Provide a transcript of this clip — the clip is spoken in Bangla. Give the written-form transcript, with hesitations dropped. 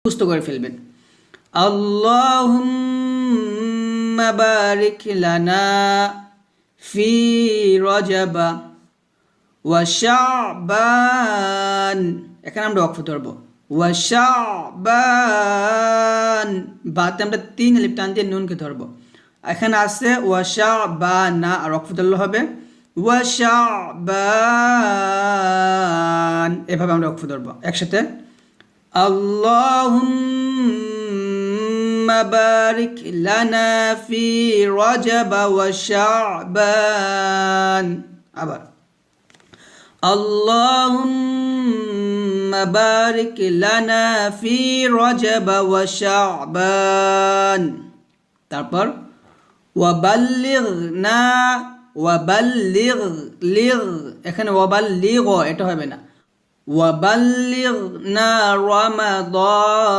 মুখস্থ করে ফেলবেন। আল্লাহুম্মা বারিক লানা ফি রজবা ওয়া শাবান, এখানে আমরা ওয়াকফ ধরব। ওয়া শাবান, বাতে আমরা 3 আলিফ টান দিয়ে নুনকে ধরব। এখানে আছে ওয়া শাবানা, আর ওয়াকফ ধরলে হবে ওয়া শাবান। এভাবে আমরা ওয়াকফ ধরব একসাথে। আল্লাহুম্মা বারিক লানা ফি রজবা ওয়া শাবান। আবার আল্লাহুম্মা বারিক লানা ফি রজবা ওয়া শাবান। তারপর ওয়াবাল্লিগনা, লিগ, এখানে ওয়াবাল্লিগ এটা হবে না, ওয়াবাল্লিগনা রমাদান।